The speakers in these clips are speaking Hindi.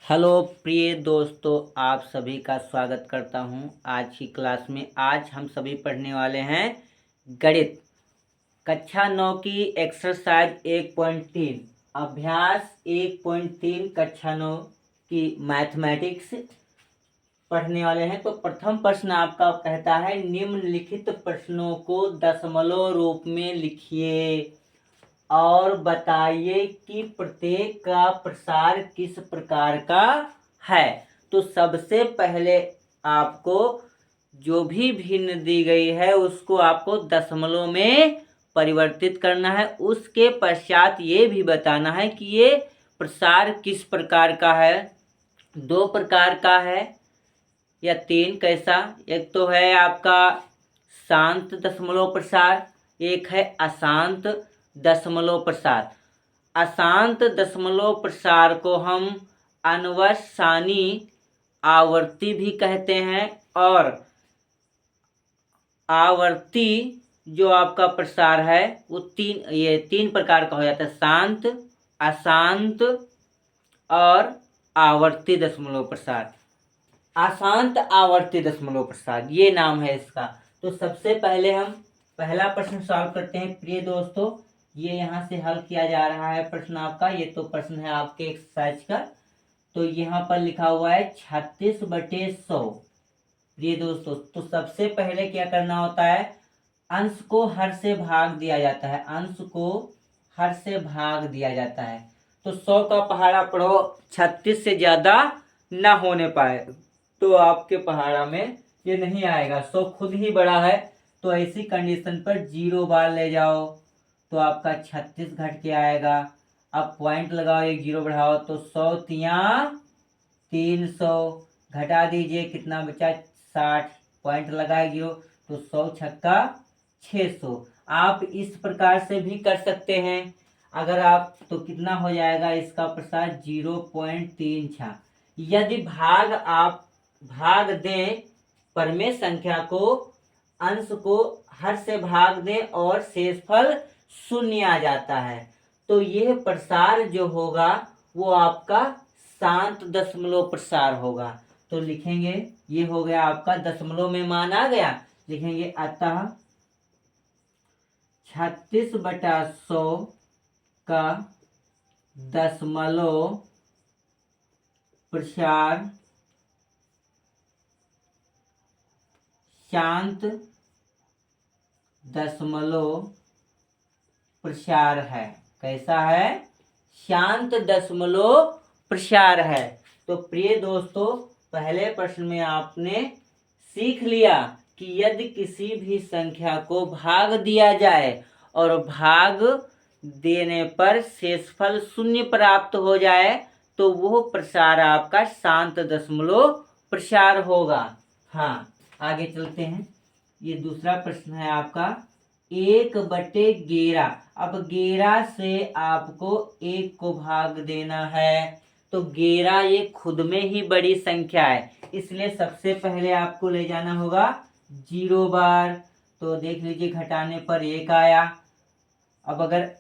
हेलो प्रिय दोस्तों, आप सभी का स्वागत करता हूं आज की क्लास में। आज हम सभी पढ़ने वाले हैं गणित कक्षा 9 की एक्सरसाइज 1.3 अभ्यास 1.3 कक्षा 9 की मैथमेटिक्स पढ़ने वाले हैं। तो प्रथम प्रश्न आपका कहता है निम्नलिखित प्रश्नों को दशमलव रूप में लिखिए और बताइए कि प्रत्येक का प्रसार किस प्रकार का है। तो सबसे पहले आपको जो भी भिन्न दी गई है उसको आपको दशमलव में परिवर्तित करना है। उसके पश्चात ये भी बताना है कि ये प्रसार किस प्रकार का है। दो प्रकार का है या तीन, कैसा? एक तो है आपका शांत दशमलव प्रसार, एक है अशांत दशमलव प्रसार। अशांत दशमलव प्रसार को हम अनवरसानी आवर्ती भी कहते हैं और आवर्ती जो आपका प्रसार है वो तीन प्रकार का हो जाता है, शांत, अशांत और आवर्ती दशमलव प्रसार। अशांत आवर्ती दशमलव प्रसार ये नाम है इसका। तो सबसे पहले हम पहला प्रश्न सॉल्व करते हैं प्रिय दोस्तों। ये यहाँ से हल किया जा रहा है प्रश्न आपका। ये तो प्रश्न है आपके एक्सरसाइज का। तो यहाँ पर लिखा हुआ है 36/100। प्रिय दोस्तों, तो सबसे पहले क्या करना होता है, अंश को हर से भाग दिया जाता है। अंश को हर से भाग दिया जाता है। तो 100 का पहाड़ा पढ़ो 36 से ज्यादा ना होने पाए तो आपके पहाड़ा में ये नहीं आएगा। 100 खुद ही बड़ा है तो ऐसी कंडीशन पर 0 बार ले जाओ तो आपका 36 घट के आएगा। अब पॉइंट लगाओ, एक 0 बढ़ाओ तो 100 तिया 300, घटा दीजिए कितना बचा 60, पॉइंट लगाए 0 तो 100 छक्का 600। आप इस प्रकार से भी कर सकते हैं। अगर आप तो कितना हो जाएगा इसका प्रसार 0.36। यदि आप भाग दें परमेय संख्या को, अंश को हर से भाग दें और शेषफल 0 आ जाता है तो यह प्रसार जो होगा वो आपका शांत दशमलव प्रसार होगा। तो लिखेंगे, ये हो गया आपका दशमलव में मान आ गया। लिखेंगे अतः 36/100 का दशमलव प्रसार शांत दशमलव प्रसार है। कैसा है? शांत दशमलव प्रसार है। तो प्रिय दोस्तों, पहले प्रश्न में आपने सीख लिया कि यदि किसी भी संख्या को भाग दिया जाए और भाग देने पर शेषफल 0 प्राप्त हो जाए तो वो प्रसार आपका शांत दशमलव प्रसार होगा। हाँ, आगे चलते हैं। ये दूसरा प्रश्न है आपका 1/11। अब 11 से आपको 1 को भाग देना है तो 11 ये खुद में ही बड़ी संख्या है, इसलिए सबसे पहले आपको ले जाना होगा 0 बार। तो देख लीजिए घटाने पर 1 आया। अब अगर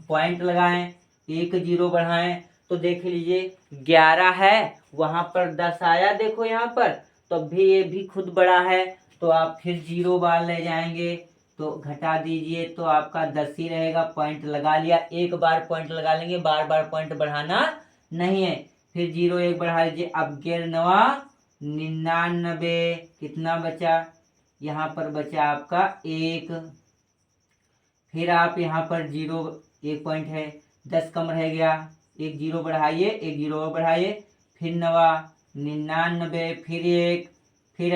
पॉइंट लगाएं, 1 0 बढ़ाएं तो देख लीजिए 11 है, वहां पर 10 आया, देखो यहाँ पर, तो भी ये भी खुद बड़ा है तो आप फिर 0 बार ले जाएंगे तो घटा दीजिए तो आपका 10 ही रहेगा। पॉइंट लगा लिया, एक बार पॉइंट लगा लेंगे, बार बार पॉइंट बढ़ाना नहीं है। फिर 0 1 बढ़ा लीजिए, अब 99, कितना बचा, यहाँ पर बचा आपका 1। फिर आप यहाँ पर 0 1 पॉइंट है, 10 कम रह गया, एक 0 बढ़ाइए, एक 0 और बढ़ाइए, फिर 99, फिर 1, फिर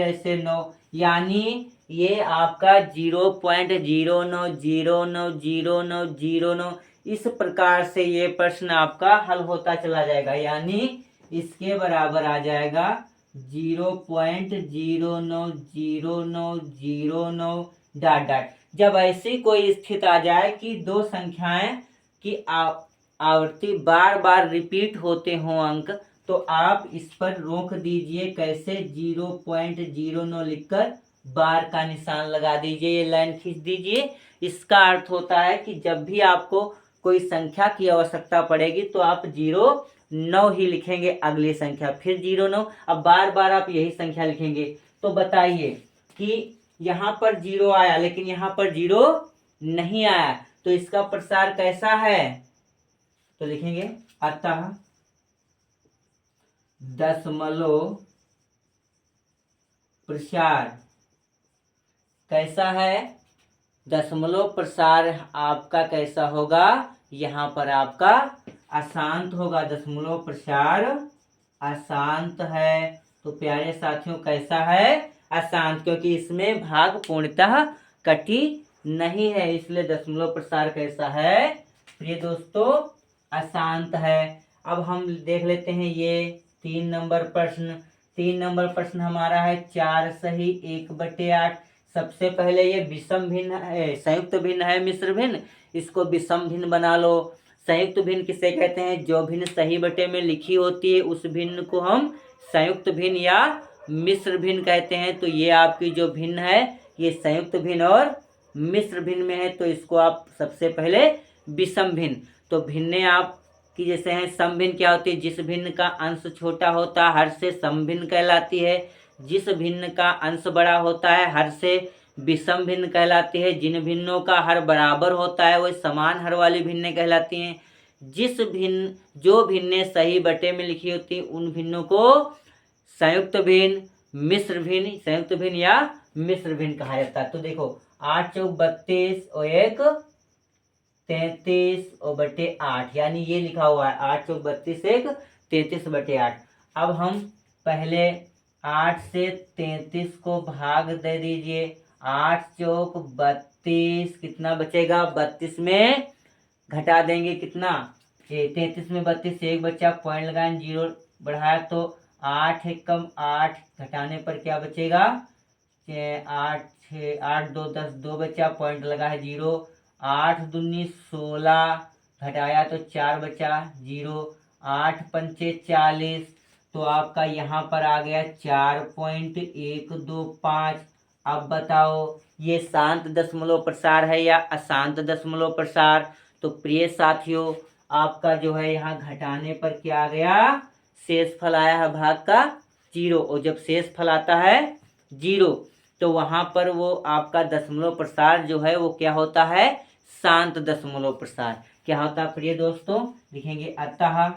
ऐसे 9, यानी ये आपका 0.09090909 इस प्रकार से ये प्रश्न आपका हल होता चला जाएगा। यानी इसके बराबर आ जाएगा 0.090909 डॉट डॉट। जब ऐसी कोई स्थिति आ जाए कि दो संख्याएं की आवृत्ति बार बार रिपीट होते हों अंक, तो आप इस पर रोक दीजिए। कैसे? 0.09 लिखकर बार का निशान लगा दीजिए, ये लाइन खींच दीजिए। इसका अर्थ होता है कि जब भी आपको कोई संख्या की आवश्यकता पड़ेगी तो आप 0 9 ही लिखेंगे अगली संख्या, फिर 0 9। अब बार बार आप यही संख्या लिखेंगे। तो बताइए कि यहाँ पर 0 आया लेकिन यहाँ पर 0 नहीं आया, तो इसका प्रसार कैसा है? तो लिखेंगे अतः दशमलव प्रसार कैसा है? दशमलव प्रसार आपका कैसा होगा? यहाँ पर आपका अशांत होगा। दशमलव प्रसार अशांत है। तो प्यारे साथियों कैसा है? अशांत, क्योंकि इसमें भाग पूर्णतः कटी नहीं है, इसलिए दशमलव प्रसार कैसा है प्रिय दोस्तों? अशांत है। अब हम देख लेते हैं ये 3 नंबर प्रश्न। 3 नंबर प्रश्न हमारा है 4 सही 1/8। सबसे पहले ये विषम भिन्न है, संयुक्त भिन्न है मिश्र भिन्न, इसको विषम भिन्न बना लो। संयुक्त भिन्न किसे कहते हैं? जो भिन्न सही बटे में लिखी होती है उस भिन्न को हम संयुक्त भिन्न या मिश्र भिन्न कहते हैं। तो ये आपकी जो भिन्न है ये संयुक्त भिन्न और मिश्र भिन्न में है, तो इसको आप सबसे पहले विषम भिन्न। तो भिन्ने आपकी जैसे हैं सम भिन्न क्या होती है? जिस भिन्न का अंश छोटा होता है हर से सम भिन्न कहलाती है। जिस भिन्न का अंश बड़ा होता है हर से विषम भिन्न कहलाती है। जिन भिन्नों का हर बराबर होता है वह समान हर वाली भिन्नें कहलाती हैं। जो भिन्नें सही बटे में लिखी होती हैं उन भिन्नों को संयुक्त भिन्न, मिश्र भिन्न, संयुक्त भिन्न या मिश्र भिन्न कहा जाता है। तो देखो 8 चौक 32 और 1 33 और बटे 8, यानी ये लिखा हुआ है 8 चौक 32 1 33/8। अब हम पहले 8 से 33 को भाग दे दीजिए। 8 चौक 32, कितना बचेगा? 32 में घटा देंगे कितना? 33 में 32 से 1 बच्चा, पॉइंट लगाएं, 0 बढ़ाया तो 8 एकम 8, घटाने पर क्या बचेगा? 8 2 10, 2 बच्चा, पॉइंट लगा है 0। 8 दूनी 16, घटाया तो 4 बचा 0। 8 पंचे 40, तो आपका यहाँ पर आ गया 4.125। अब बताओ ये शांत दशमलव प्रसार है या अशांत दशमलव प्रसार? तो प्रिय साथियों आपका जो है यहाँ घटाने पर क्या आ गया? शेष फल आया है भाग का 0, और जब शेष फल आता है 0 तो वहां पर वो आपका दशमलव प्रसार जो है वो क्या होता है? शांत दशमलव प्रसार। क्या होता है प्रिय दोस्तों? लिखेंगे अतः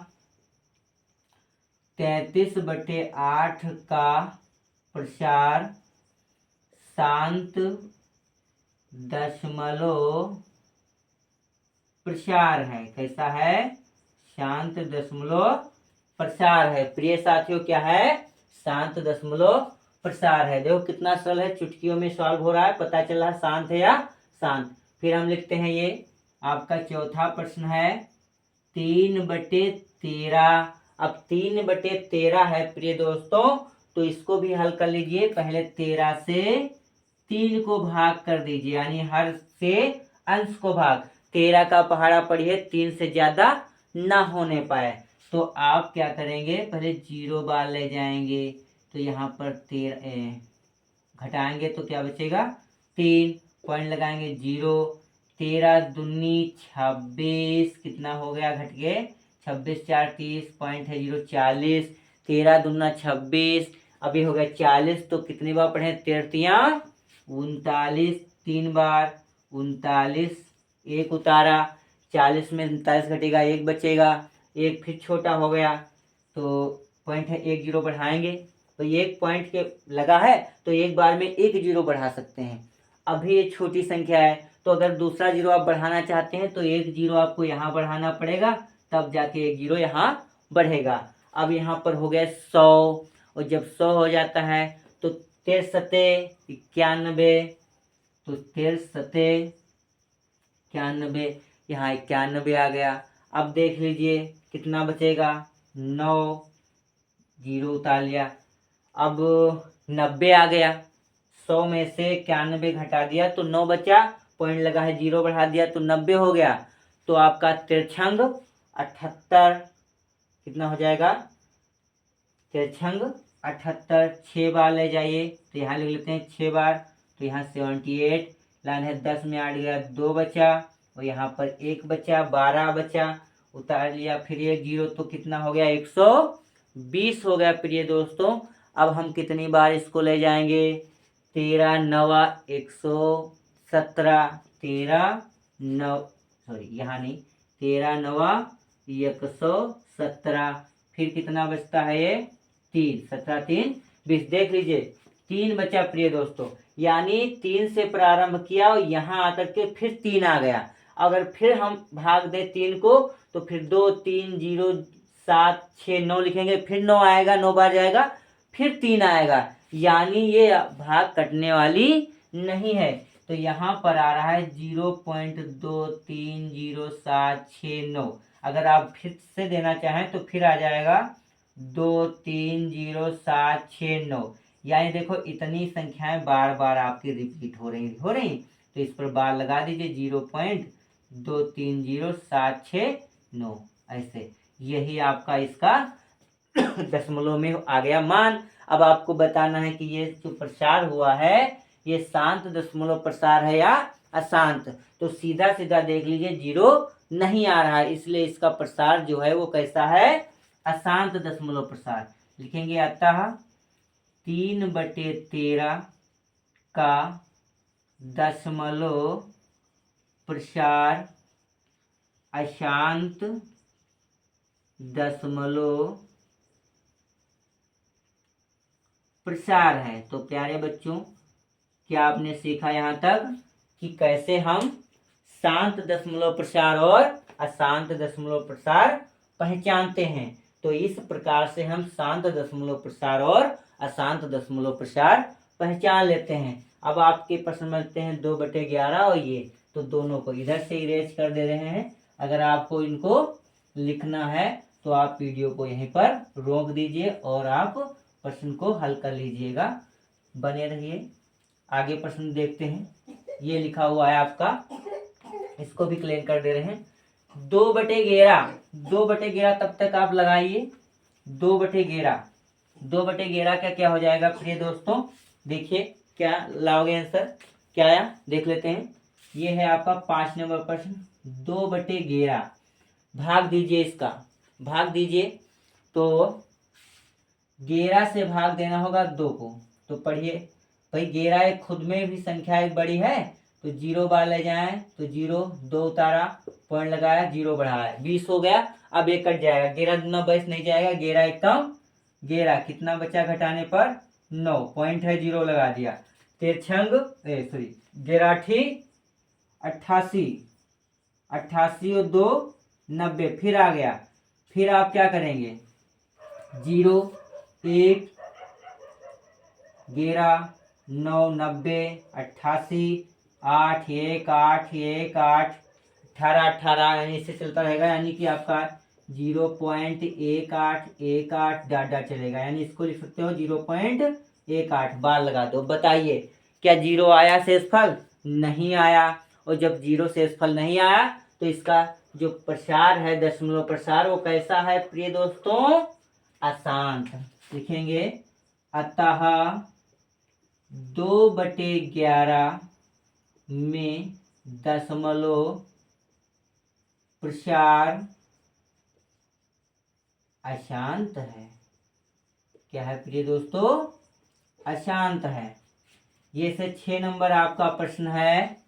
33/8 का प्रसार शांत दशमलव प्रसार है। कैसा है? शांत दशमलव प्रसार है। प्रिय साथियों क्या है? शांत दशमलव प्रसार है। देखो कितना सरल है, चुटकियों में सॉल्व हो रहा है, पता चल रहा है शांत है या शांत। फिर हम लिखते हैं ये आपका चौथा प्रश्न है 3/13। अब 3/13 है प्रिय दोस्तों, तो इसको भी हल कर लीजिए। पहले 13 से 3 को भाग कर दीजिए, यानी हर से अंश को भाग। 13 का पहाड़ा पढ़िए 3 से ज्यादा ना होने पाए, तो आप क्या करेंगे? पहले 0 बार ले जाएंगे, तो यहाँ पर 13 घटाएंगे तो क्या बचेगा? 3, पॉइंट लगाएंगे 0। 13 दूनी 26, कितना हो गया? घट के 26 4 30, पॉइंट है 0 40। 13 दूना 26, अभी हो गया 40, तो कितनी बार पढ़े? 13 39, 3 बार 39, 1 उतारा, 40 में 39 घटेगा 1 बचेगा, 1 फिर छोटा हो गया, तो पॉइंट है 1 0 बढ़ाएंगे, तो 1 पॉइंट के लगा है तो एक बार में 1 0 बढ़ा सकते हैं। अभी ये छोटी संख्या है, तो अगर दूसरा 0 आप बढ़ाना चाहते हैं तो 1 0 आपको यहाँ बढ़ाना पड़ेगा, तब जाके 1 0 यहाँ बढ़ेगा। अब यहाँ पर हो गया 100, और जब 100 हो जाता है तो 13 सते 91, तो 13 सते 91, यहाँ 91 आ गया। अब देख लीजिए कितना बचेगा? 9, 0 उतार लिया, अब 90 आ गया। 100 में से 91 घटा दिया तो 9 बचा, पॉइंट लगा है 0 बढ़ा दिया तो 90 हो गया। तो आपका 73 78 कितना हो जाएगा? 73 78, 6 बार ले जाइए, तो यहाँ लिख लेते हैं 6 बार, तो यहाँ 78, लाइन है 10 में 8 गया 2 बचा, और यहाँ पर 1 बचा 12 बचा, उतार लिया, फिर ये 0 तो कितना हो गया 120 हो गया प्रिय दोस्तों। अब हम कितनी बार इसको ले जाएंगे, 13 नवा 117, 13 9 सॉरी यहाँ नहीं, 13 नवा 117, फिर कितना बचता है ये 3, 17 3 20, देख लीजिए 3 बचा प्रिय दोस्तों, यानी 3 से प्रारंभ किया और यहाँ आकर के फिर 3 आ गया। अगर फिर हम भाग दें 3 को तो फिर 2 3 0 7 6 9 लिखेंगे, फिर 9 आएगा, 9 बार जाएगा, फिर 3 आएगा, यानी ये भाग कटने वाली नहीं है। तो यहाँ पर आ रहा है 0.230769। अगर आप फिर से देना चाहें तो फिर आ जाएगा 230769। यानी देखो इतनी संख्याएं बार बार आपकी रिपीट हो रही तो इस पर बार लगा दीजिए 0.230769, ऐसे। यही आपका इसका दशमलव में आ गया मान। अब आपको बताना है कि ये जो प्रसार हुआ है ये शांत दशमलव प्रसार है या अशांत। तो सीधा सीधा देख लीजिए 0 नहीं आ रहा है, इसलिए इसका प्रसार जो है वो कैसा है, अशांत दशमलव प्रसार। लिखेंगे अतः 3/13 का दशमलव प्रसार अशांत दशमलव प्रसार है। तो प्यारे बच्चों, क्या आपने सीखा यहाँ तक कि कैसे हम शांत दशमलव प्रसार और अशांत दशमलव प्रसार पहचानते हैं। तो इस प्रकार से हम शांत दशमलव प्रसार और अशांत दशमलव प्रसार पहचान लेते हैं। अब आपके प्रश्न मिलते हैं 2/11 और ये, तो दोनों को इधर से इरेज कर दे रहे हैं। अगर आपको इनको लिखना है तो आप वीडियो को यहीं पर रोक दीजिए और आप प्रश्न को हल कर लीजिएगा। बने रहिए, आगे प्रश्न देखते हैं। ये लिखा हुआ है आपका, इसको भी क्लियर कर दे रहे हैं। 2/11 तब तक आप लगाइए। 2/11 का क्या हो जाएगा प्रिय दोस्तों, देखिए क्या लाओगे आंसर, क्या आया देख लेते हैं। ये है आपका 5 नंबर प्रश्न। 2/11 भाग दीजिए, इसका भाग दीजिए। तो 11 से भाग देना होगा 2 को। तो पढ़िए भाई, 11 एक खुद में भी संख्या एक बड़ी है, तो 0 बार ले जाएं तो 0, 2 उतारा, पॉइंट लगाया, 0 बढ़ाया, 20 हो गया। अब ये कट जाएगा, 11 दूना 22 नहीं जाएगा, 11 एक कम 11, कितना बचा घटाने पर 9, पॉइंट है 0 लगा दिया। 88 88 और 2 90, फिर आ गया। फिर आप क्या करेंगे, 0 1 11 9 90 88 8 1 8 1 8 18 18, यानी इससे चलता रहेगा, यानी कि आपका 0.1818 डाटा चलेगा, यानी इसको लिख सकते हो 0.18 बार लगा दो। बताइए क्या 0 आया शेषफल, नहीं आया। और जब 0 शेषफल नहीं आया तो इसका जो प्रसार है दशमलव प्रसार वो कैसा है प्रिय दोस्तों, अशांत। लिखेंगे अतः 2/11 में दशमलव प्रसार अशांत है। क्या है प्रिय दोस्तों, अशांत है। ये से 6 नंबर आपका प्रश्न है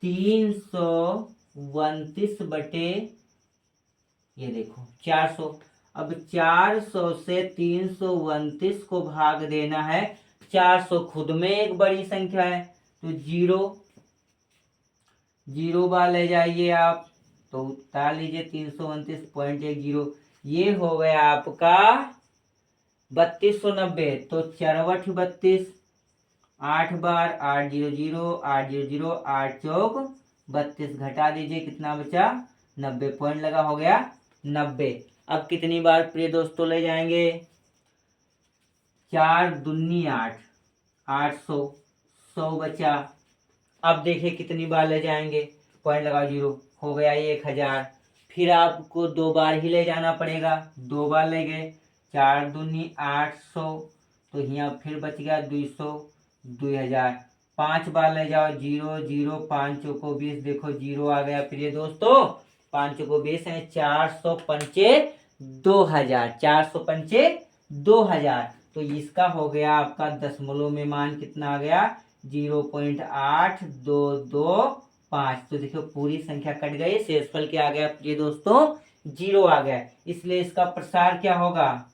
329 बटे ये देखो 400। अब 400 से 329 को भाग देना है। 400 खुद में एक बड़ी संख्या है, तो 0 बार ले जाइए आप, तो उतार लीजिए 329.10। ये हो गया आपका 3290। तो 4 32, 8 बार 800 800 8 चौक 32, घटा दीजिए कितना बचा 90, पॉइंट लगा, हो गया 90। अब कितनी बार प्रिय दोस्तों ले जाएंगे, 4 दूनी 8, 800, 100 बचा। अब देखिए कितनी बार ले जाएंगे, पॉइंट लगा 0, हो गया 1000। फिर आपको 2 बार ही ले जाना पड़ेगा, 2 बार ले गए, 4 दूनी 800, तो यहाँ फिर बच गया 200, 2000। 5 बार ले जाओ, 0 0 5 चौको 20, देखो 0 आ गया प्रिय दोस्तों। 5 को 20 है 405 2000, 405 2000। तो इसका हो गया आपका दशमलव में मान कितना आ गया 0.8225। तो देखो पूरी संख्या कट गई, शेषफल क्या आ गया ये दोस्तों 0 आ गया। इसलिए इसका प्रसार क्या होगा,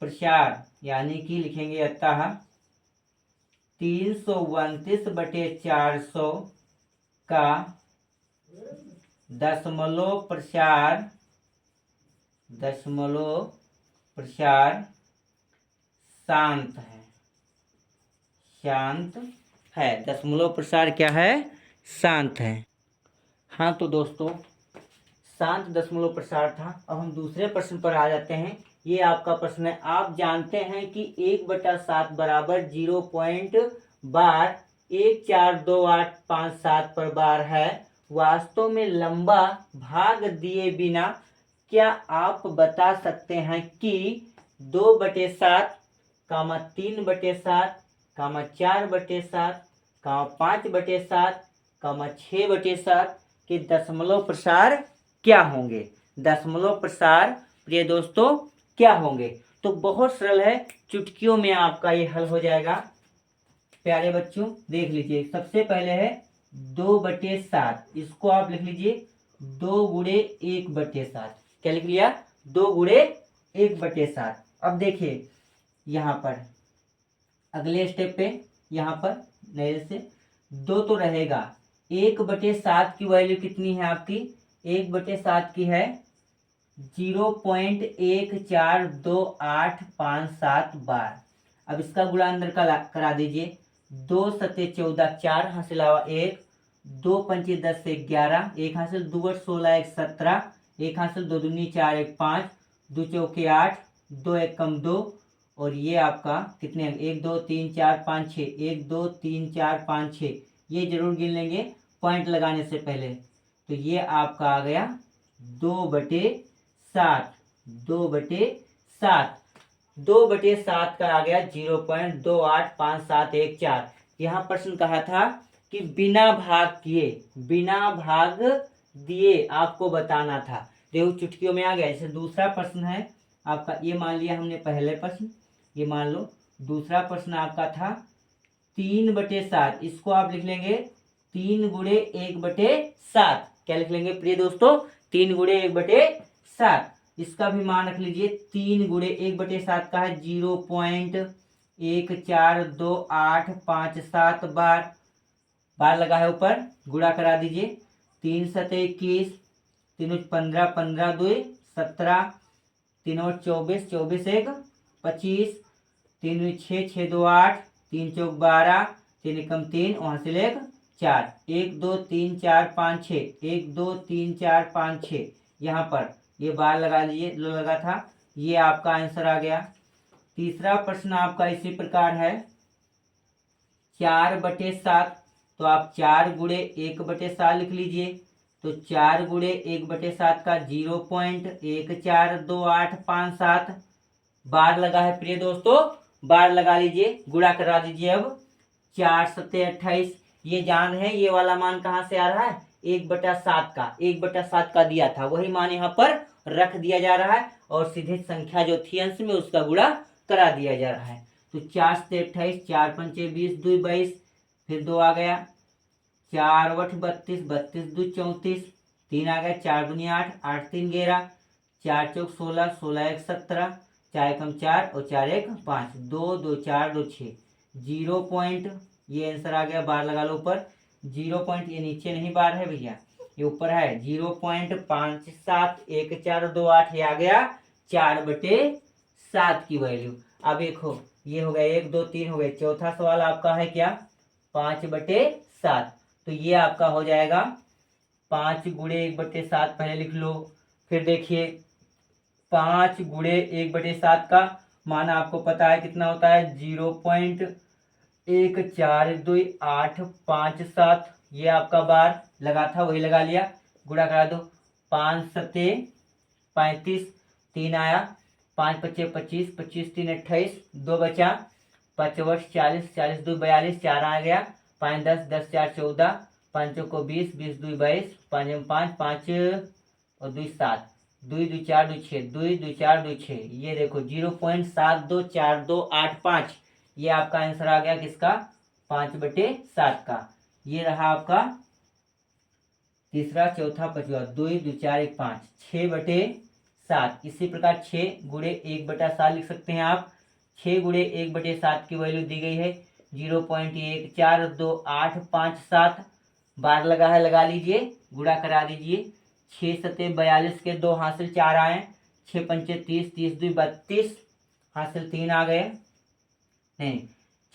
प्रसार यानी कि लिखेंगे अतः 329/400 का दशमलव प्रसार शांत है, शांत है। दशमलव प्रसार क्या है, शांत है। हाँ तो दोस्तों शांत दशमलव प्रसार था। अब हम दूसरे प्रश्न पर आ जाते हैं। ये आपका प्रश्न है, आप जानते हैं कि 1/7 बराबर 0.14285 पर बार है। वास्तव में लंबा भाग दिए बिना क्या आप बता सकते हैं कि 2/7, 3/7, 4/7, 5/7, 6/7 के दशमलव प्रसार क्या होंगे। दशमलव प्रसार प्रिय दोस्तों क्या होंगे। तो बहुत सरल है, चुटकियों में आपका ये हल हो जाएगा। प्यारे बच्चों देख लीजिए, सबसे पहले है 2/7, इसको आप लिख लीजिए 2 गुणे 1/7। क्या लिख लिया, 2 गुणे 1/7। अब देखिए यहाँ पर अगले स्टेप पे, यहाँ पर नए से 2 तो रहेगा, 1/7 की वैल्यू कितनी है आपकी, 1/7 की है 0.14285 बार। अब इसका गुणा अंदर करा दीजिए, 2 सत्ते 14, 4 हासिल 1, 2 पंचे 10 से 11, 1 हासिल 2 8 16 1 17, 1 हासिल 2 दूनी 4 1 5, 2 चौके 8, 2 1 कम 2, और ये आपका कितने 1 2 3 4 5 6, 1 2 3 4 5 6, ये जरूर गिन लेंगे पॉइंट लगाने से पहले। तो ये आपका आ गया 2/7, 2/7, 2/7 का आ गया 0.285714। यहाँ प्रश्न कहा था कि बिना भाग किए, बिना भाग दिए आपको बताना था। देखो चुटकियों में आ गया। जैसे दूसरा प्रश्न है आपका, ये मान लिया हमने पहले प्रश्न, ये मान लो दूसरा प्रश्न आपका था 3/7, इसको आप लिख लेंगे 3 गुणे 1/7। क्या लिख लेंगे प्रिय दोस्तों, 3 गुणे 1/7। इसका भी मान रख लीजिए, 3 गुणे 1/7 का है 0.14285 बार। बार लगा है ऊपर, गुणा करा दीजिए, 3 सत्ते 21, 3 15, 15 2 17, 3 24, 24 1 25, 3 6, 6 2 8, 3 चौक 12, 3 एकम 3, वहां से 4, 1 2 3 4 5 6, 1 2 3 4 5 6, यहाँ पर ये बार लगा लीजिए, लगा था। ये आपका आंसर आ गया। तीसरा प्रश्न आपका इसी प्रकार है 4/7, तो आप 4 गुणे 1/7 लिख लीजिए। तो 4 गुणे 1/7 का 0.14285 बार लगा है प्रिय दोस्तों, बार लगा लीजिए, गुणा करा दीजिए। अब 4 सत्ते 28, ये जान है ये वाला मान कहाँ से आ रहा है, 1/7 का, 1/7 का दिया था वही मान यहाँ पर रख दिया जा रहा है, और सीधे संख्या जो थी अंश में उसका गुणा करा दिया जा रहा है। तो 4 सत्ते 28, 4 पंचे 20, 2 22, फिर 2 आ गया, 4 8 32, 32 2 34, 3 आ गया, 4 दूनी 8, 8 3 11, 4 चौक 16, 16 1 17, 4 एकम 4 और 4 1 5, 2 2 4 2 6, 0 पॉइंट, ये आंसर आ गया। बार लगा लो ऊपर, 0 पॉइंट, ये नीचे नहीं बार है भैया, ये ऊपर है, 0.571428, ये आ गया 4/7 की वैल्यू। अब देखो ये हो गया 1 2 3 हो गए। चौथा सवाल आपका है क्या, 5/7। तो ये आपका हो जाएगा 5 गुणे 1/7, पहले लिख लो। फिर देखिए 5 गुणे 1/7 का मान आपको पता है कितना होता है, 0.1428557। ये आपका बार लगा था वही लगा लिया, गुणा करा दो, 5 सत्ते 35, 3 आया, 5 पच्चे 25, 25 3 28, 2 बचा, 5 वर्ष 40, 40 2 42, 4 आ गया, 5 10, 10 4 14, 5 को 20, 20 2 22, 5 5 5 और 2 7, 2 2 4 2 6, 2 2 4 2 6, ये देखो 0.724285, ये आपका आंसर आ गया किसका, 5/7 का। ये रहा आपका तीसरा, चौथा, पांचवा, 2 2 4 1 5, 6/7। इसी प्रकार 6 गुणे 1/7 लिख सकते हैं आप। 6 गुणे 1/7 की वैल्यू दी गई है 0.142857। बार लगा है, लगा लीजिए, गुणा करा दीजिए। 6 सत्ते 42 के 2 हासिल 4 आए, 6 पंचे 30, 30 2 32, हासिल 3 आ गए, नहीं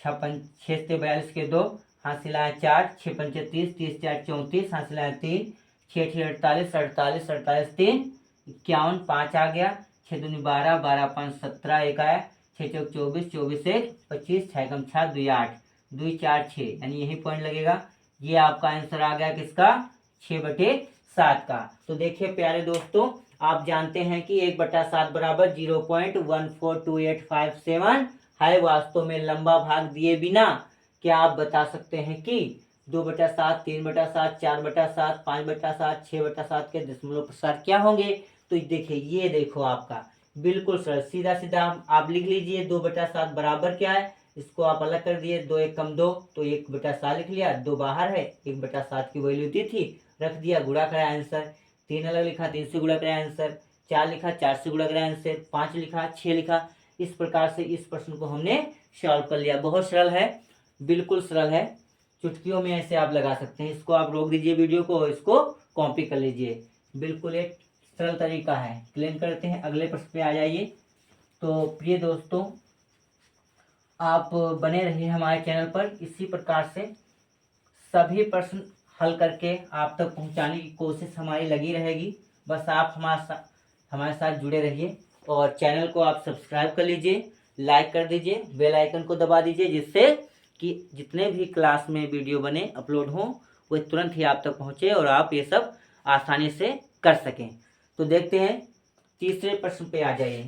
6 सत्ते 42 के 2 हासिल आए 4, 6 पंचे 30, 30 4 34, हासिल आए 3, 6 6 48, 48 48 3 51, 5 आ गया, 6 दूनी 12, 12 5 17, 1 आया, 6 चौक 24, 24 1 25, 6 कम 6 2 8, 2 4 6, यानी यही पॉइंट लगेगा। ये आपका आंसर आ गया किसका, 6/7 का। तो देखिए प्यारे दोस्तों, आप जानते हैं कि 1/7 बराबर 0.142857 है। वास्तव में लंबा भाग दिए बिना क्या आप बता सकते हैं कि 2/7, 3/7, 4/7, 5/7, 6/7 के दशमलव प्रसार क्या होंगे। तो देखिए, ये देखो आपका बिल्कुल सरल, सीधा सीधा आप लिख लीजिए। 2/7 बराबर क्या है, इसको आप अलग कर दिए, 2 1 कम 2, तो 1/7 लिख लिया, 2 बाहर है, 1/7 की वैल्यू दी थी, रख दिया, गुणा कराया आंसर। 3 अलग लिखा, 3 से गुणा कराया आंसर। 4 लिखा, 4 से गुणा कराया आंसर। 5 लिखा, 6 लिखा। इस प्रकार से इस प्रश्न को हमने सॉल्व कर लिया। बहुत सरल है, बिल्कुल सरल है, चुटकियों में ऐसे आप लगा सकते हैं। इसको आप रोक दीजिए वीडियो को और इसको कॉपी कर लीजिए। बिल्कुल एक सरल तरीका है। क्लेम करते हैं, अगले प्रश्न पे आ जाइए। तो प्रिय दोस्तों, आप बने रहिए हमारे चैनल पर। इसी प्रकार से सभी प्रश्न हल करके आप तक पहुंचाने की कोशिश हमारी लगी रहेगी। बस आप हमारे साथ जुड़े रहिए और चैनल को आप सब्सक्राइब कर लीजिए, लाइक कर दीजिए, बेल आइकन को दबा दीजिए, जिससे कि जितने भी क्लास में वीडियो बने अपलोड हों वो तुरंत ही आप तक पहुंचे और आप ये सब आसानी से कर सकें। तो देखते हैं, तीसरे प्रश्न पे आ जाइए।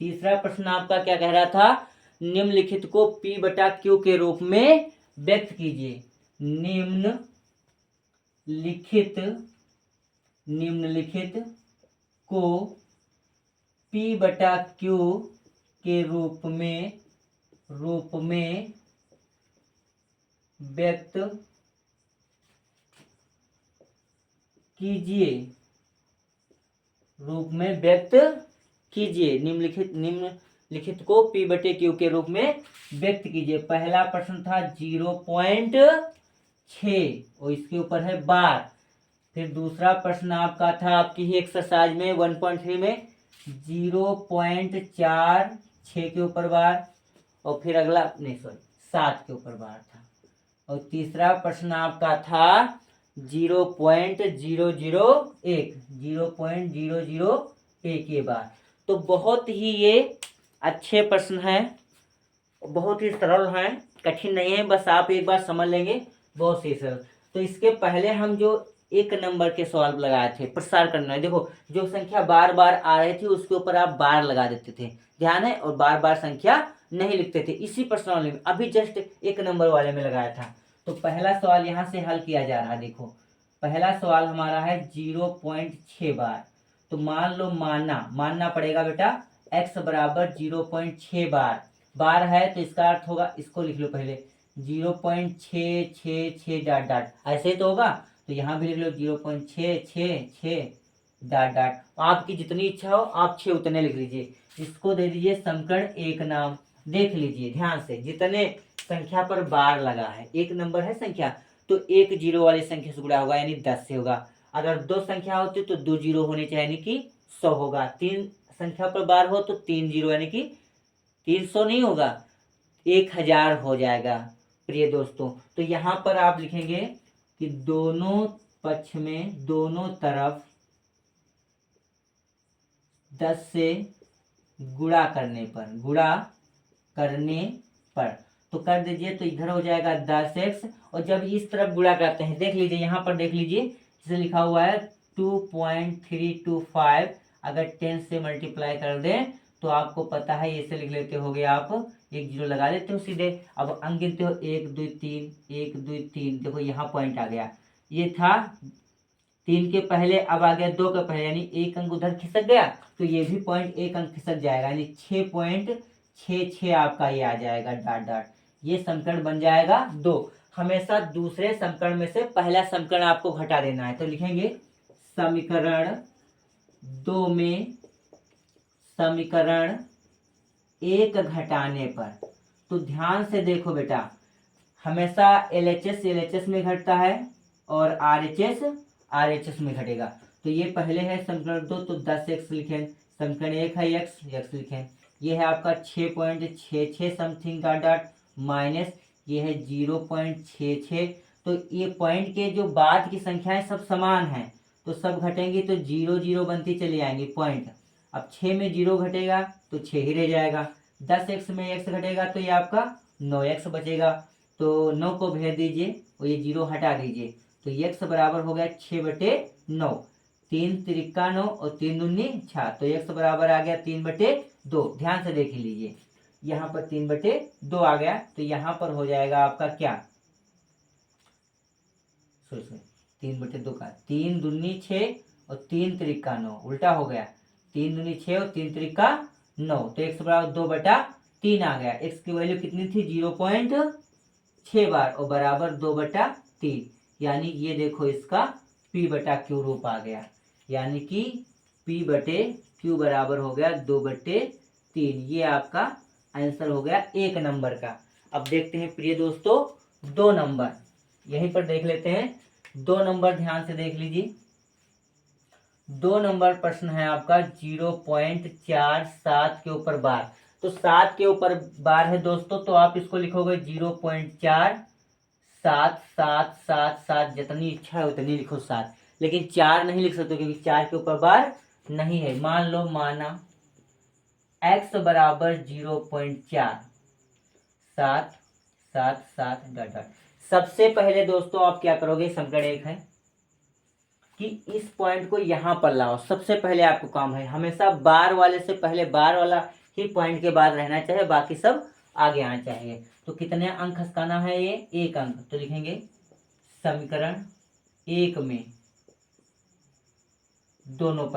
तीसरा प्रश्न आपका क्या कह रहा था, निम्नलिखित को P/Q के रूप में व्यक्त कीजिए। निम्नलिखित को P/Q के रूप में व्यक्त कीजिए। निम्नलिखित को P/Q के रूप में व्यक्त कीजिए। पहला प्रश्न था 0.6 और इसके ऊपर है बार। फिर दूसरा प्रश्न आपका था आपकी ही एक्सरसाइज में 1.3 में 0.46 के ऊपर बार, और फिर अगला 7 के ऊपर बार था। और तीसरा प्रश्न आपका था 0.001 ये बार। तो बहुत ही ये अच्छे प्रश्न हैं, बहुत ही सरल हैं, कठिन नहीं है, बस आप एक बार समझ लेंगे, बहुत ही सरल। तो इसके पहले हम जो 1 नंबर के सवाल लगाए थे, प्रसार करना है, देखो जो संख्या बार बार आ रही थी उसके ऊपर आप बार लगा देते थे, ध्यान है, और बार बार संख्या नहीं लिखते थे। इसी प्रश्न वाले में अभी जस्ट 1 नंबर वाले में लगाया था। तो पहला सवाल यहाँ से हल किया जा रहा है। देखो पहला सवाल हमारा है 0.6 बार। तो मान लो, मानना पड़ेगा बेटा, x बराबर 0.6 बार है, तो इसका अर्थ होगा, इसको लिख लो पहले 0.666 डॉट डॉट, ऐसे तो होगा। तो यहाँ भी लिख लो 0.666 डॉट डॉट। आपकी जितनी इच्छा हो आप 6 उतने लिख लीजिए। इसको दे दीजिए समीकरण 1 नाम। देख लीजिए ध्यान से, जितने संख्या पर बार लगा है, 1 नंबर है संख्या, तो 1 0 वाली संख्या से गुणा होगा, यानी 10 से होगा। अगर 2 संख्या होती तो 2 0 होने चाहिए, यानी कि 100 होगा। 3 संख्या पर बार हो तो 3 0, यानी कि 300 नहीं होगा, 1000 हो जाएगा प्रिय दोस्तों। तो यहाँ पर आप लिखेंगे कि दोनों पक्ष में, दोनों तरफ 10 से गुणा करने पर तो कर दीजिए। तो इधर हो जाएगा 10x, और जब इस तरफ गुणा करते हैं, देख लीजिए यहाँ पर, देख लीजिए इसे लिखा हुआ है 2.325। अगर 10 से मल्टीप्लाई कर दें तो आपको पता है, इसे लिख लेते होगे आप, 1 0 लगा लेते हो सीधे। अब अंक गिनते हो 1 2 3, 1 2 3, देखो यहाँ पॉइंट आ गया। ये था 3 के पहले अब आ गया 2 के पहले, यानी एक अंक उधर खिसक गया तो ये भी पॉइंट एक अंक खिसक जाएगा, यानी 6.66 आपका ये आ जाएगा डॉट डॉट। ये समीकरण बन जाएगा 2। हमेशा दूसरे समीकरण में से पहला समीकरण आपको घटा देना है, तो लिखेंगे समीकरण 2 में समीकरण 1 घटाने पर। तो ध्यान से देखो बेटा, हमेशा LHS में घटता है और RHS में घटेगा। तो ये पहले है समीकरण 2, तो 10x लिखें, समीकरण 1 है x लिखें, ये है आपका 6.66 समथिंग का डॉट माइनस ये है 0.66। तो ये पॉइंट के जो बाद की संख्याएं सब समान हैं तो सब घटेंगी तो 0 0 बनती चली आएंगी पॉइंट। अब 6 में 0 घटेगा तो 6 ही रह जाएगा, 10x में x घटेगा तो ये आपका 9x बचेगा। तो 9 को भेज दीजिए और ये 0 हटा दीजिए, तो x बराबर हो गया 6/9। 3 त्रिका 9 और 3 दूनी 6, तो x बराबर आ गया 3/2। ध्यान से देख लीजिए, यहाँ पर 3/2 आ गया, तो यहाँ पर हो जाएगा आपका क्या, 3/2 का 3 दूनी 6 और 3 त्रिका 9, उल्टा हो गया, 3 दूनी 6 और 3 त्रिका 9, तो x बराबर 2/3 आ गया। x की वैल्यू कितनी थी, 0.6 बार और बराबर 2/3, यानी ये देखो इसका p/q रूप आ गया, यानी कि p/q बराबर हो गया 2/3। ये आपका आंसर हो गया 1 नंबर का। अब देखते हैं प्रिय दोस्तों 2 नंबर, यहीं पर देख लेते हैं 2 नंबर, ध्यान से देख लीजिए। 2 नंबर प्रश्न है आपका 0.47 के ऊपर बार। तो 7 के ऊपर बार है दोस्तों, तो आप इसको लिखोगे 0.477777, जितनी इच्छा है उतनी लिखो 7, लेकिन 4 नहीं लिख सकते क्योंकि 4 के ऊपर बार नहीं है। मान लो माना x बराबर 0.4 7 7 7 डॉट डॉट। सबसे पहले दोस्तों आप क्या करोगे, समीकरण 1 है कि इस पॉइंट को यहां पर लाओ। सबसे पहले आपको काम है हमेशा बार वाले से पहले बार वाला ही पॉइंट के बाद रहना चाहिए, बाकी सब आगे आना चाहिए। तो कितने अंक खसकाना है, ये 1 अंक, तो लिखेंगे समीकरण 1 में दोनों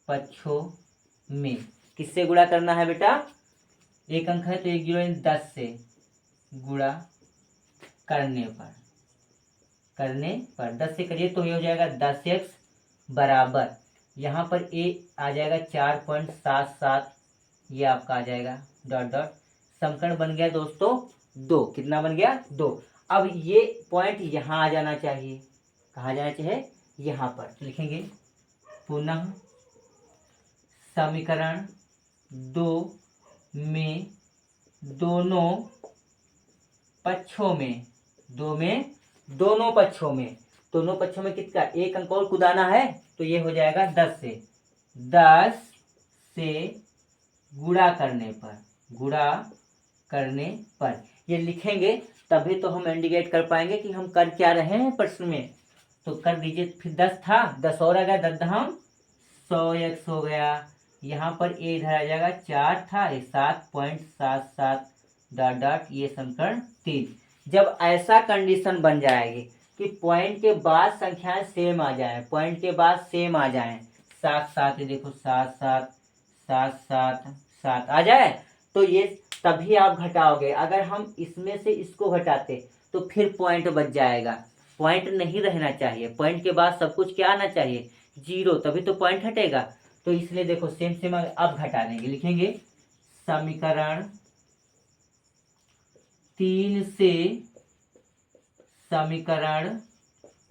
पक्षों में किससे गुणा करना है बेटा, 1 अंक है तो 1 0 10 से गुणा करने पर 10 से करिए तो ये हो जाएगा 10x बराबर, यहाँ पर a आ जाएगा 4.77, ये आपका आ जाएगा डॉट डॉट। समीकरण बन गया दोस्तों 2, कितना बन गया 2। अब ये पॉइंट यहाँ आ जाना चाहिए, कहाँ जाना चाहिए, यहाँ पर, तो लिखेंगे पुनः समीकरण 2 में दोनों पक्षों में दोनों पक्षों में कितना, 1 अंक और कुदाना है, तो ये हो जाएगा 10 से गुणा करने पर ये लिखेंगे, तभी तो हम इंडिकेट कर पाएंगे कि हम कर क्या रहे हैं प्रश्न में। तो कर दीजिए, फिर 10 था, 10 और आ गया, 10 हम 100x हो गया, यहाँ पर a इधर आ जाएगा, 4 था, 7.77 डॉट डॉट, ये समीकरण 3। जब ऐसा कंडीशन बन जाएगी कि पॉइंट के बाद संख्याएं सेम आ जाएं, 7 7, ये देखो 7 7 7 7 7 आ जाए, तो ये तभी आप घटाओगे। अगर हम इसमें से इसको घटाते तो फिर पॉइंट बच जाएगा, पॉइंट नहीं रहना चाहिए, पॉइंट के बाद सब कुछ क्या आना चाहिए, 0, तभी तो पॉइंट हटेगा। तो इसलिए देखो सेम अब घटा देंगे, लिखेंगे समीकरण 3 से समीकरण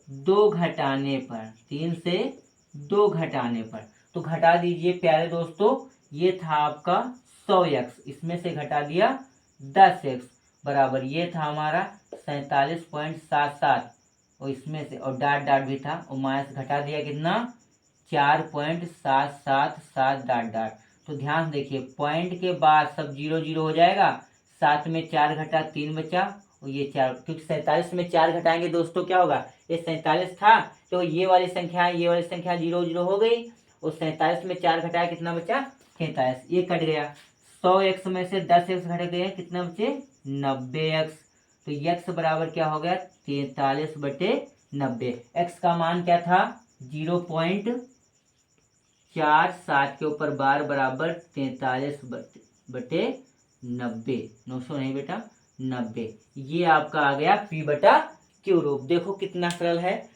2 घटाने पर, 3 से 2 घटाने पर, तो घटा दीजिए प्यारे दोस्तों। ये था आपका 100x, इसमें से घटा दिया 10x बराबर, ये था हमारा 47.77, और इसमें से और डाट डाट भी था, और माइनस घटा दिया कितना, 4.777 डाट डाट। तो ध्यान देखिए पॉइंट के बाद सब 0 0 हो जाएगा, 7 में 4 घटा 3 बचा, और ये 4, क्योंकि 47 में 4 घटाएंगे दोस्तों क्या होगा, ये 47 था तो ये वाली संख्या 0 0 हो गई, और 47 में 4 घटाया कितना बचा, 43, ये कट गया। 100x में से 10x घट गए, कितना बचे, 90x, तो x बराबर क्या हो गया 43/90। x का मान क्या था 0.47 के ऊपर बार बराबर 43/90। 900 नहीं बेटा 90। ये आपका आ गया p/q रूप। देखो कितना सरल है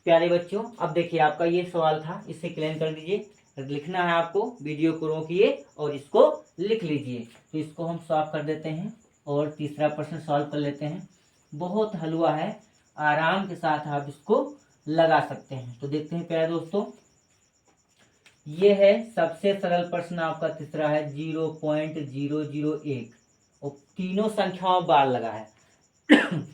प्यारे बच्चों। अब देखिए आपका ये सवाल था, इसे क्लियर कर दीजिए। लिखना है आपको, वीडियो को रोकिए और इसको लिख लीजिए। तो इसको हम सॉल्व कर देते हैं और तीसरा प्रश्न सॉल्व कर लेते हैं। बहुत हलवा है, आराम के साथ आप इसको लगा सकते हैं। तो देखते हैं प्यारे दोस्तों, ये है सबसे सरल प्रश्न आपका तीसरा है 0.001 और तीनों संख्याओं बार लगा है।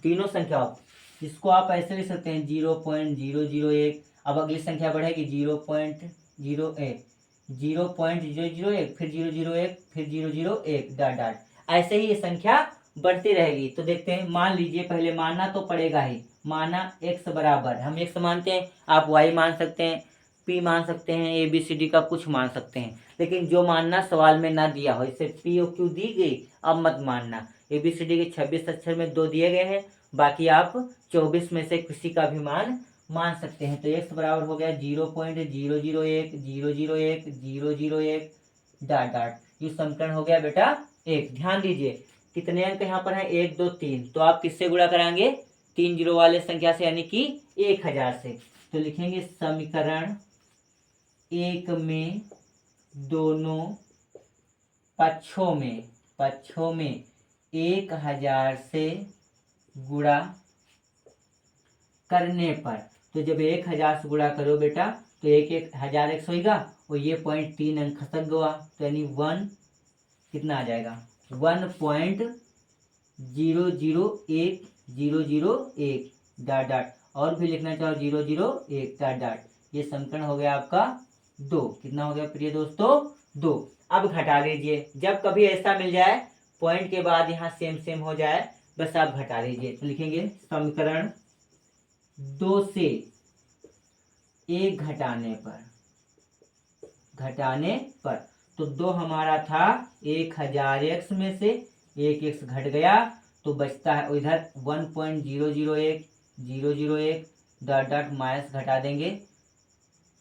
तीनों संख्याओं, इसको आप ऐसे लिख सकते हैं 0.001। अब अगली संख्या बढ़ेगी 0.01, 0.001, फिर 001, फिर 001 डॉट डॉट, ऐसे ही ये संख्या बढ़ती रहेगी। तो देखते हैं, मान लीजिए, पहले मानना तो पड़ेगा ही। माना x बराबर, हम x मानते हैं, आप y मान सकते हैं, p मान सकते हैं, ABCD का कुछ मान सकते हैं, लेकिन जो मानना सवाल में ना दिया हो, इससे p और q दी गई, अब मत मानना। ABCD के 26 अक्षर में 2 दिए गए हैं, बाकी आप 24 में से किसी का भी मान सकते हैं। तो x बराबर हो गया 0.001, 001, 001 डॉट डॉट, ये समीकरण हो गया बेटा 1। ध्यान दीजिए कितने अंक यहाँ पर है 1 2 3, तो आप किससे गुणा कराएंगे 3 जीरो वाले संख्या से, यानी कि 1000 से। तो लिखेंगे समीकरण 1 में दोनों पक्षों में 1000 से गुणा करने पर, तो जब 1000 से गुणा करो बेटा तो 1000 x होगा और ये 0.3 अंक खसक गया, तो यानी 1 कितना आ जाएगा 1.001 डॉट डॉट, और भी लिखना चाहो 001 डॉट डॉट। ये समीकरण हो गया आपका 2। कितना हो गया प्रिय दोस्तों 2। अब घटा लीजिए, जब कभी ऐसा मिल जाए पॉइंट के बाद यहाँ सेम सेम हो जाए, बस आप घटा लीजिए। तो लिखेंगे समीकरण 2 से 1 घटाने पर, तो 2 हमारा था 1000x में से 1x घट गया, तो बचता है इधर 1.001 डॉट डॉट माइनस घटा देंगे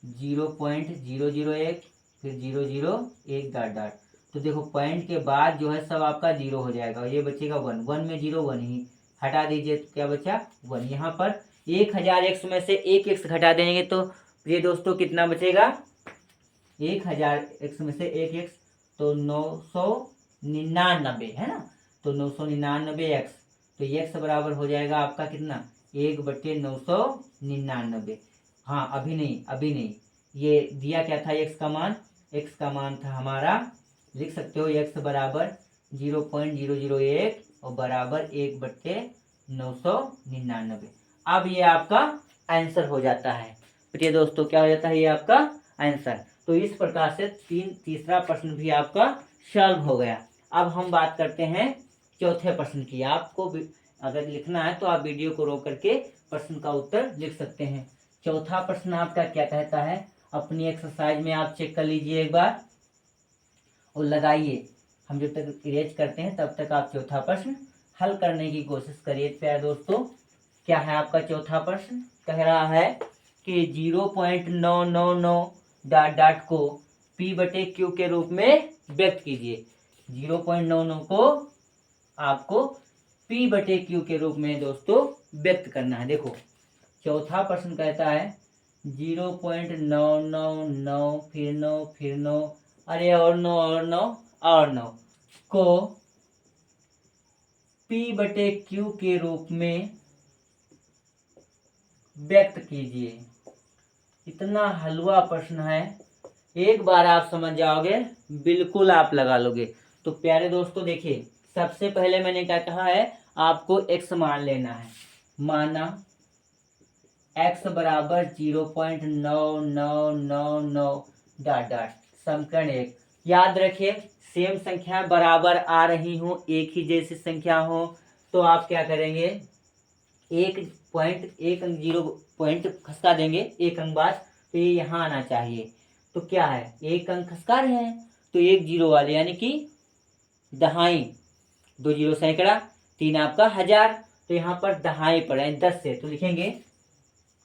0.001, फिर 001 डॉट डॉट। तो देखो पॉइंट के बाद जो है सब आपका 0 हो जाएगा, ये बचेगा 1। 1 में 0 1 ही हटा दीजिए, तो क्या बचा 1। यहाँ पर 1000x में से 1x घटा देंगे तो प्रिय दोस्तों कितना बचेगा 1000x में से 1x, तो 999 है ना, तो 999x, तो x बराबर हो जाएगा आपका कितना 1/999। हाँ अभी नहीं, ये दिया क्या था x का मान, x का मान था हमारा, लिख सकते हो x बराबर 0.001 और बराबर 1/999। अब ये आपका आंसर हो जाता है प्रिय दोस्तों, क्या हो जाता है ये आपका आंसर। तो इस प्रकार से तीसरा प्रश्न भी आपका सॉल्व हो गया। अब हम बात करते हैं चौथे प्रश्न की। आपको अगर लिखना है तो आप वीडियो को रोक करके प्रश्न का उत्तर लिख सकते हैं। चौथा प्रश्न आपका क्या कहता है, अपनी एक्सरसाइज में आप चेक कर लीजिए एक बार और लगाइए। हम जब तक इरेज करते हैं तब तक आप चौथा प्रश्न हल करने की कोशिश करिए प्यारे दोस्तों। क्या है आपका चौथा प्रश्न, कह रहा है कि 0.999 डॉट डॉट को p/q के रूप में व्यक्त कीजिए। 0.99 को आपको p/q के रूप में दोस्तों व्यक्त करना है। देखो चौथा प्रश्न कहता है 0.999 फिर 9 अरे और 9 को p/q के रूप में व्यक्त कीजिए। इतना हलवा प्रश्न है, एक बार आप समझ जाओगे बिल्कुल आप लगा लोगे। तो प्यारे दोस्तों देखिए, सबसे पहले मैंने क्या कहा है, आपको x मान लेना है। माना x बराबर 0.9999 डॉट डॉट, समीकरण 1। याद रखिए सेम संख्या बराबर आ रही हो, एक ही जैसी संख्या हो, तो आप क्या करेंगे 1 अंक 0 पॉइंट खसका देंगे, 1 अंक बाद, तो ये यहाँ आना चाहिए। तो क्या है 1 अंक खसका रहे हैं, तो 1 0 वाले यानी कि दहाई, 2 0 सैकड़ा, 3 आपका 1000, तो यहाँ पर दहाई पर है 10 से, तो लिखेंगे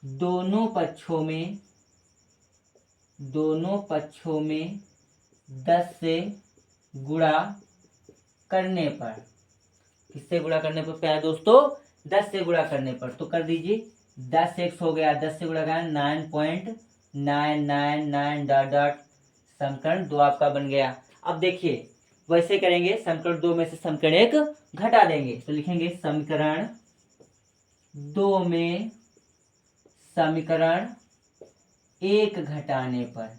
दोनों पक्षों में 10 से गुणा करने पर, किससे गुणा करने पर प्यारे दोस्तों, 10 से गुणा करने पर। तो कर दीजिए 10x हो गया, 10 से गुणा करें 9.999 डॉट डॉट, समीकरण 2 आपका बन गया। अब देखिए वैसे करेंगे, समीकरण 2 में से समीकरण 1 घटा देंगे, तो लिखेंगे समीकरण 2 में समीकरण 1 घटाने पर,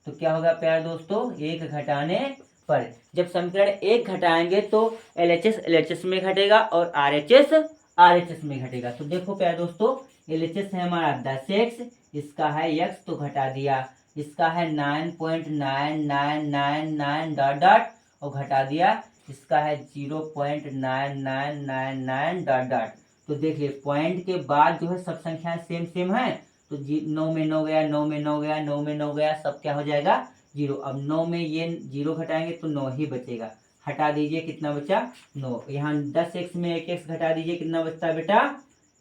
तो क्या होगा प्यारे दोस्तों, 1 घटाने पर। जब समीकरण 1 घटाएंगे तो LHS LHS में घटेगा और RHS RHS में घटेगा। तो देखो प्यारे दोस्तों, LHS है हमारा 10x, इसका है x तो घटा दिया, इसका है 9.9999 डॉट डॉट और घटा दिया, इसका है 0.9999 डॉट डॉट। तो देखिए पॉइंट के बाद जो है सब संख्याएं सेम सेम है, तो 9 में 9 गया, 9 में 9 गया, 9 में 9 गया, सब क्या हो जाएगा 0। अब 9 में ये 0 घटाएंगे तो 9 ही बचेगा, हटा दीजिए, कितना बचा 9। यहाँ 10x में 1x घटा दीजिए, कितना बचता बेटा,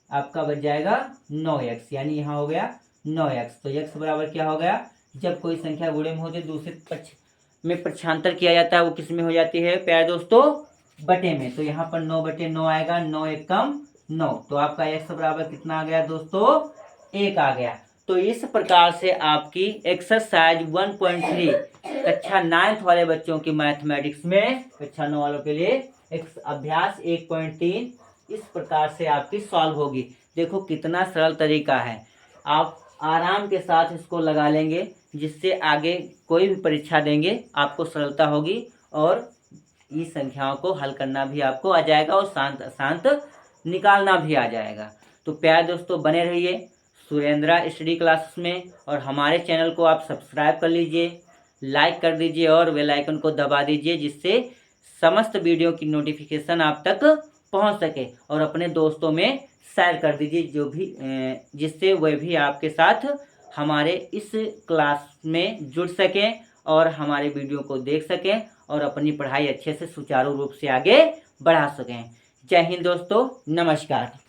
आपका बच जाएगा 9x, यानी यहाँ हो गया 9x। तो x बराबर क्या हो गया, जब कोई संख्या गुणे में होती है दूसरे पक्ष में पक्षांतर किया जाता है, वो किस में हो जाती है प्यारे दोस्तों, बटे में। तो यहाँ पर 9/9 आएगा, 9 1 कम 9, तो आपका x बराबर कितना आ गया दोस्तों, 1 आ गया। तो इस प्रकार से आपकी एक्सरसाइज 1.3 कक्षा 9th वाले बच्चों की मैथमेटिक्स में, कक्षा 9 वालों के लिए अभ्यास 1.3 इस प्रकार से आपकी सॉल्व होगी। देखो कितना सरल तरीका है, आप आराम के साथ इसको लगा लेंगे, जिससे आगे कोई भी परीक्षा देंगे आपको सरलता होगी और इस संख्याओं को हल करना भी आपको आ जाएगा और शांत शांत निकालना भी आ जाएगा। तो प्यारे दोस्तों बने रहिए सुरेंद्रा स्टडी क्लासेस में, और हमारे चैनल को आप सब्सक्राइब कर लीजिए, लाइक कर दीजिए और बेल आइकन को दबा दीजिए, जिससे समस्त वीडियो की नोटिफिकेशन आप तक पहुंच सके, और अपने दोस्तों में शेयर कर दीजिए जो भी, जिससे वह भी आपके साथ हमारे इस क्लास में जुड़ सकें और हमारे वीडियो को देख सकें और अपनी पढ़ाई अच्छे से सुचारू रूप से आगे बढ़ा सकें। जय हिंद दोस्तों, नमस्कार।